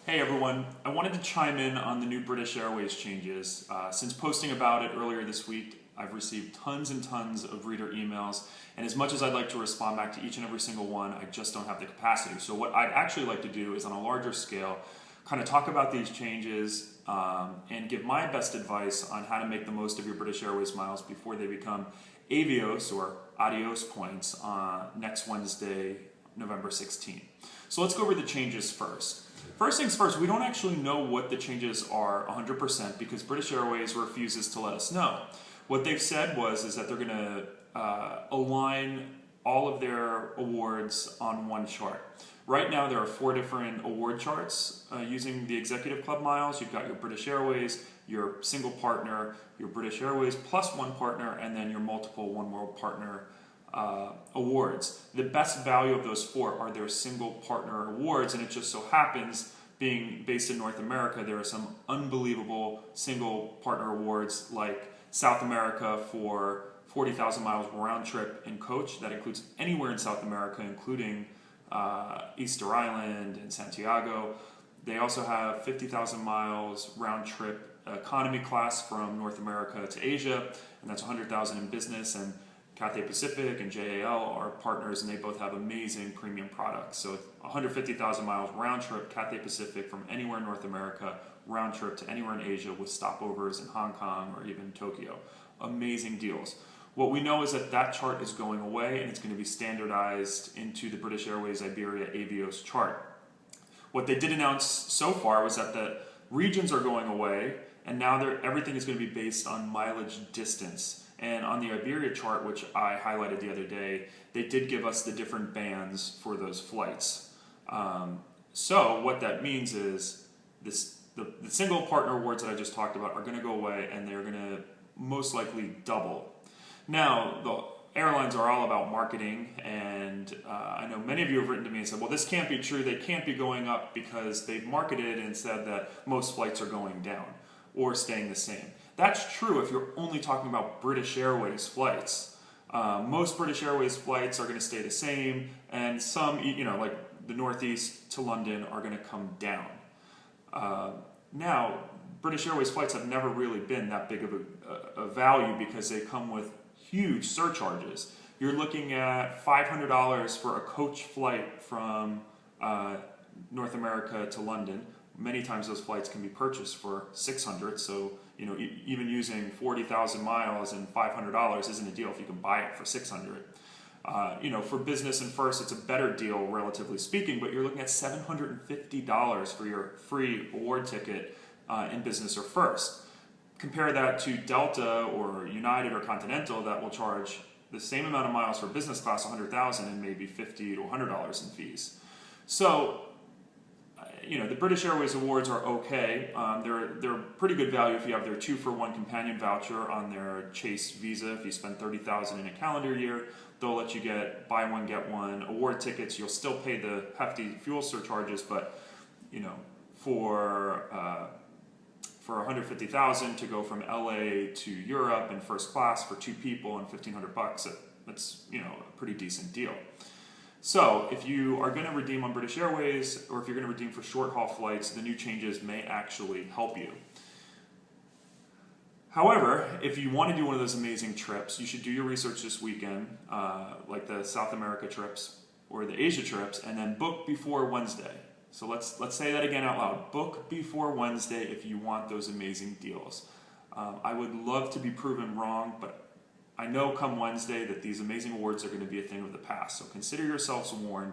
Hey everyone, I wanted to chime in on the new British Airways changes. Since posting about it earlier this week, I've received tons and tons of reader emails, and as much as I'd like to respond back to each and every single one, I just don't have the capacity. So what I'd actually like to do is, on a larger scale, kind of talk about these changes and give my best advice on how to make the most of your British Airways miles before they become Avios or Adios points next Wednesday, November 16th. So let's go over the changes first. First things first, we don't actually know what the changes are 100% because British Airways refuses to let us know. What they've said is that they're going to align all of their awards on one chart. Right now there are 4 different award charts using the Executive Club miles. You've got your British Airways, your single partner, your British Airways plus one partner, and then your multiple One World partner awards. The best value of those 4 are their single partner awards, and it just so happens, being based in North America, there are some unbelievable single partner awards like South America for 40,000 miles round trip in coach. That includes anywhere in South America, including Easter Island and Santiago. They also have 50,000 miles round trip economy class from North America to Asia, and that's 100,000 in business. And Cathay Pacific and JAL are partners, and they both have amazing premium products. So 150,000 miles round trip Cathay Pacific from anywhere in North America, round trip to anywhere in Asia with stopovers in Hong Kong or even Tokyo. Amazing deals. What we know is that that chart is going away, and it's going to be standardized into the British Airways Iberia Avios chart. What they did announce so far was that the regions are going away, and now everything is going to be based on mileage distance. And on the Iberia chart, which I highlighted the other day, they did give us the different bands for those flights. So what that means is the single partner awards that I just talked about are going to go away, and they're going to most likely double. Now, the airlines are all about marketing, and I know many of you have written to me and said, well, this can't be true. They can't be going up because they've marketed and said that most flights are going down or staying the same. That's true if you're only talking about British Airways flights. Most British Airways flights are going to stay the same, and some, like the Northeast to London, are going to come down. Now, British Airways flights have never really been that big of a value because they come with huge surcharges. You're looking at $500 for a coach flight from North America to London. Many times those flights can be purchased for $600, so even using 40,000 miles and $500 isn't a deal if you can buy it for $600. For business and first, it's a better deal relatively speaking, but you're looking at $750 for your free award ticket in business or first. Compare that to Delta or United or Continental that will charge the same amount of miles for business class, 100,000, and maybe $50 to $100 in fees. So, the British Airways awards are okay. They're pretty good value if you have their 2-for-1 companion voucher on their Chase Visa. If you spend $30,000 in a calendar year, they'll let you get buy one get one award tickets. You'll still pay the hefty fuel surcharges, but for $150,000 to go from LA to Europe in first class for 2 people and $1,500, that's a pretty decent deal. So if you are going to redeem on British Airways, or if you're going to redeem for short haul flights, the new changes may actually help you. However, if you want to do one of those amazing trips, you should do your research this weekend, like the South America trips or the Asia trips, and then book before Wednesday. So let's say that again out loud. Book before Wednesday if you want those amazing deals. I would love to be proven wrong, but I know come Wednesday that these amazing awards are going to be a thing of the past. So consider yourselves warned.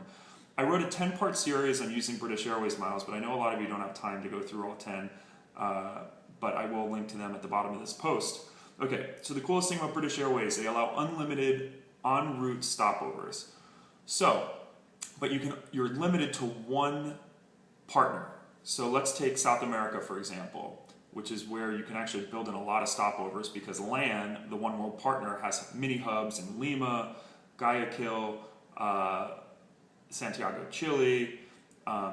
I wrote a 10-part series on using British Airways miles, but I know a lot of you don't have time to go through all 10, but I will link to them at the bottom of this post. Okay, so the coolest thing about British Airways, they allow unlimited en route stopovers. So, but you're limited to one partner. So let's take South America, for example, which is where you can actually build in a lot of stopovers because LAN, the One World partner, has mini hubs in Lima, Guayaquil, Santiago, Chile.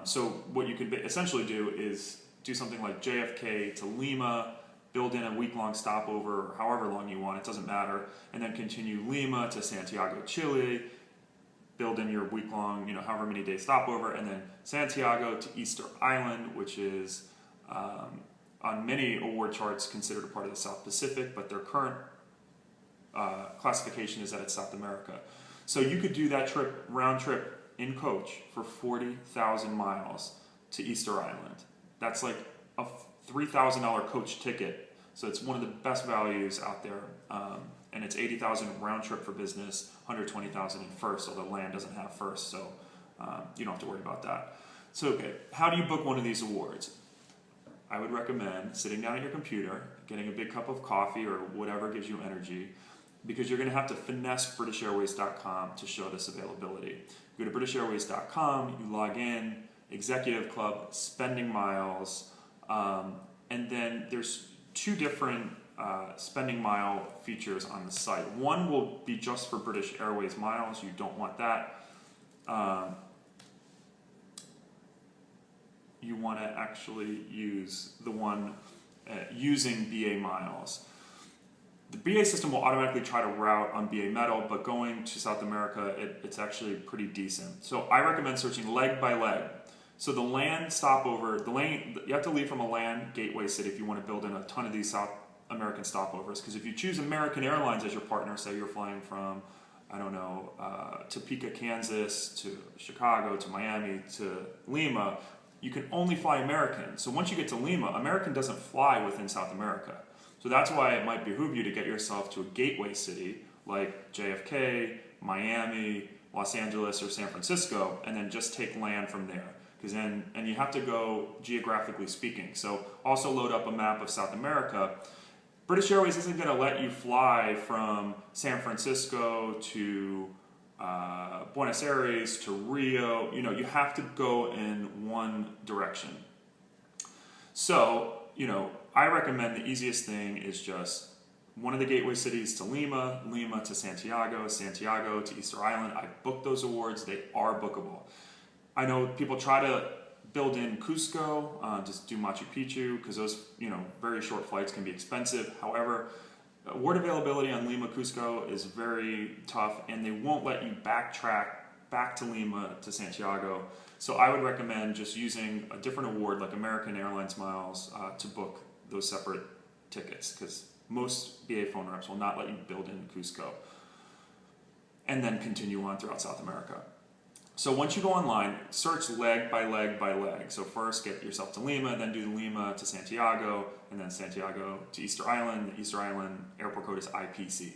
So what you can essentially do is do something like JFK to Lima, build in a week-long stopover, however long you want, it doesn't matter, and then continue Lima to Santiago, Chile, build in your week-long, however many day stopover, and then Santiago to Easter Island, which is on many award charts considered a part of the South Pacific, but their current classification is that it's South America. So you could do that trip, round trip in coach for 40,000 miles to Easter Island. That's like a $3,000 coach ticket. So it's one of the best values out there. And it's 80,000 round trip for business, 120,000 in first, although land doesn't have first, so you don't have to worry about that. So, okay, how do you book one of these awards? I would recommend sitting down at your computer, getting a big cup of coffee or whatever gives you energy, because you're going to have to finesse BritishAirways.com to show this availability. You go to BritishAirways.com, you log in, Executive Club, Spending Miles, and then there's two different spending mile features on the site. One will be just for British Airways miles. You don't want that. You want to actually use the one using BA miles. The BA system will automatically try to route on BA metal, but going to South America, it's actually pretty decent. So I recommend searching leg by leg. So the land stopover, you have to leave from a land gateway city if you want to build in a ton of these South American stopovers, because if you choose American Airlines as your partner, say you're flying from, I don't know, Topeka, Kansas to Chicago to Miami to Lima, you can only fly American. So once you get to Lima, American doesn't fly within South America. So that's why it might behoove you to get yourself to a gateway city like JFK, Miami, Los Angeles, or San Francisco, and then just take land from there. And you have to go geographically speaking. So also load up a map of South America. British Airways isn't going to let you fly from San Francisco to Buenos Aires to Rio. You have to go in one direction. So, I recommend the easiest thing is just one of the gateway cities to Lima, Lima to Santiago, Santiago to Easter Island. I booked those awards. They are bookable. I know people try to build in Cusco, just do Machu Picchu, because those, very short flights can be expensive. However, award availability on Lima Cusco is very tough, and they won't let you backtrack back to Lima to Santiago. So I would recommend just using a different award like American Airlines miles to book those separate tickets, because most BA phone reps will not let you build in Cusco and then continue on throughout South America. So once you go online, search leg by leg by leg. So first get yourself to Lima, then do Lima to Santiago, and then Santiago to Easter Island. The Easter Island airport code is IPC.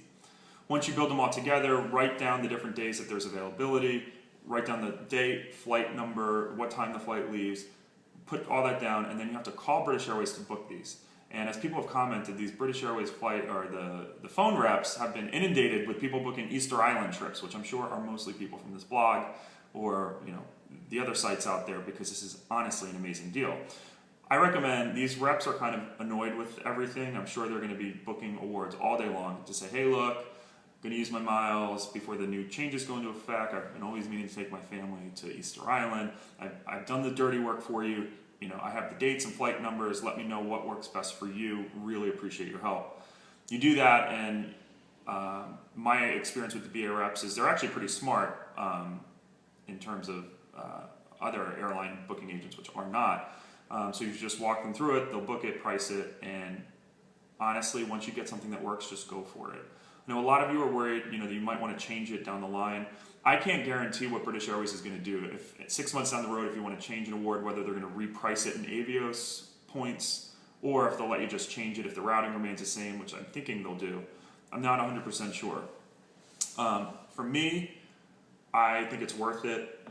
Once you build them all together, write down the different days that there's availability, write down the date, flight number, what time the flight leaves, put all that down, and then you have to call British Airways to book these. And as people have commented, these British Airways flight, or the phone reps have been inundated with people booking Easter Island trips, which I'm sure are mostly people from this blog, or the other sites out there, because this is honestly an amazing deal. I recommend, these reps are kind of annoyed with everything. I'm sure they're going to be booking awards all day long to say, hey, look, I'm going to use my miles before the new changes go into effect. I've been always meaning to take my family to Easter Island. I've done the dirty work for you. I have the dates and flight numbers. Let me know what works best for you. Really appreciate your help. You do that, and my experience with the BA reps is they're actually pretty smart in terms of other airline booking agents, which are not. So you just walk them through it, they'll book it, price it, and honestly, once you get something that works, just go for it. I know a lot of you are worried, that you might want to change it down the line. I can't guarantee what British Airways is going to do. If 6 months down the road, if you want to change an award, whether they're going to reprice it in Avios points, or if they'll let you just change it if the routing remains the same, which I'm thinking they'll do. I'm not 100% sure. For me, I think it's worth it.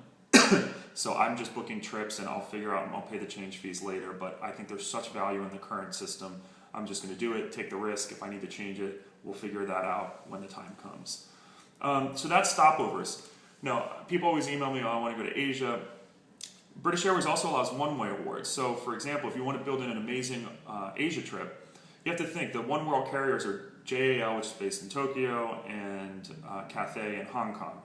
So I'm just booking trips, and I'll figure out, and I'll pay the change fees later, but I think there's such value in the current system. I'm just going to do it, take the risk. If I need to change it, we'll figure that out when the time comes. So that's stopovers. Now, people always email me, I want to go to Asia. British Airways also allows one-way awards. So, for example, if you want to build in an amazing Asia trip, you have to think the one-world carriers are JAL, which is based in Tokyo, and Cathay in Hong Kong.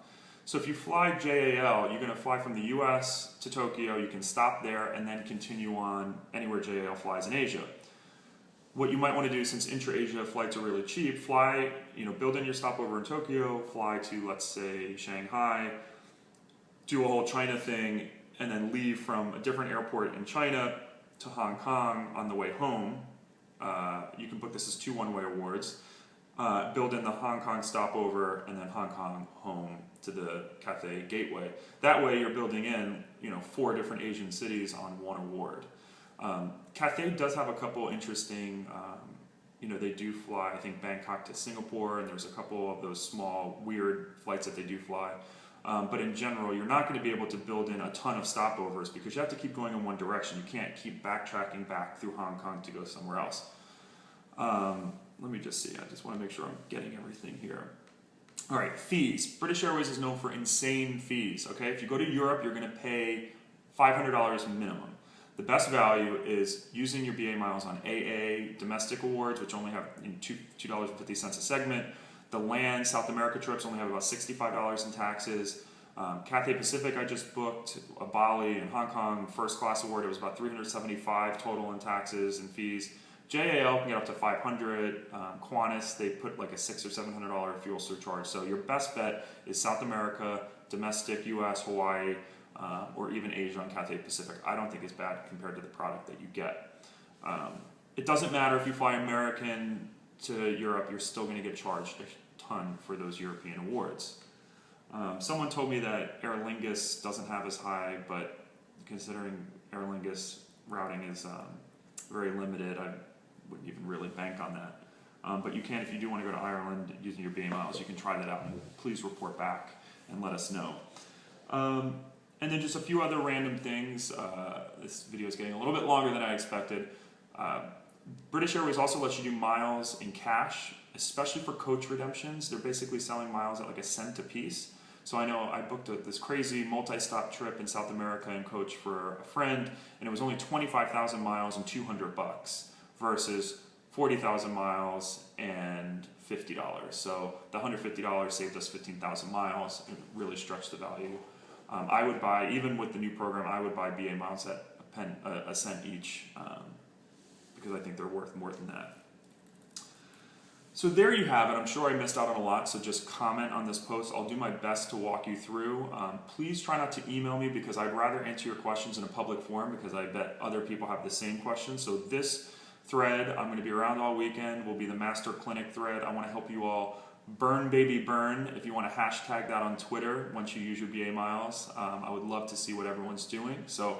So if you fly JAL, you're going to fly from the US to Tokyo, you can stop there and then continue on anywhere JAL flies in Asia. What you might want to do, since intra-Asia flights are really cheap, fly, build in your stopover in Tokyo, fly to, let's say, Shanghai, do a whole China thing, and then leave from a different airport in China to Hong Kong on the way home. You can book this as 2 one-way awards. Build in the Hong Kong stopover and then Hong Kong home to the Cathay Gateway. That way you're building in 4 different Asian cities on one award. Cathay does have a couple interesting, they do fly, I think, Bangkok to Singapore, and there's a couple of those small weird flights that they do fly. But in general, you're not going to be able to build in a ton of stopovers because you have to keep going in one direction. You can't keep backtracking back through Hong Kong to go somewhere else. Let me just see. I just want to make sure I'm getting everything here. All right, fees. British Airways is known for insane fees. Okay, if you go to Europe, you're going to pay $500 minimum. The best value is using your BA miles on AA domestic awards, which only have $2.50 a segment. The land South America trips only have about $65 in taxes. Cathay Pacific I just booked, Bali and Hong Kong first class award. It was about $375 total in taxes and fees. JAL can get up to $500. Qantas, they put like a $600 or $700 fuel surcharge. So your best bet is South America, domestic, US, Hawaii, or even Asia on Cathay Pacific. I don't think it's bad compared to the product that you get. It doesn't matter if you fly American to Europe, you're still going to get charged a ton for those European awards. Someone told me that Aer Lingus doesn't have as high, but considering Aer Lingus routing is very limited, I wouldn't even really bank on that. But you can, if you do want to go to Ireland using your BA miles, you can try that out, and please report back and let us know. And then just a few other random things. This video is getting a little bit longer than I expected. British Airways also lets you do miles in cash, especially for coach redemptions. They're basically selling miles at like a cent a piece. So I know I booked this crazy multi-stop trip in South America in coach for a friend, and it was only 25,000 miles and $200 versus 40,000 miles and $50. So the $150 saved us 15,000 miles and really stretched the value. I would buy, even with the new program, I would buy BA miles at a cent each because I think they're worth more than that. So there you have it. I'm sure I missed out on a lot, so just comment on this post. I'll do my best to walk you through. Please try not to email me because I'd rather answer your questions in a public forum because I bet other people have the same questions. So this thread, I'm going to be around all weekend, will be the Master Clinic thread. I want to help you all burn baby burn. If you want to hashtag that on Twitter once you use your BA miles, I would love to see what everyone's doing. So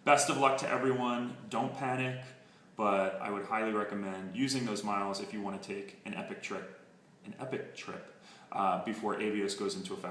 best of luck to everyone. Don't panic. But I would highly recommend using those miles if you want to take an epic trip before Avios goes into effect.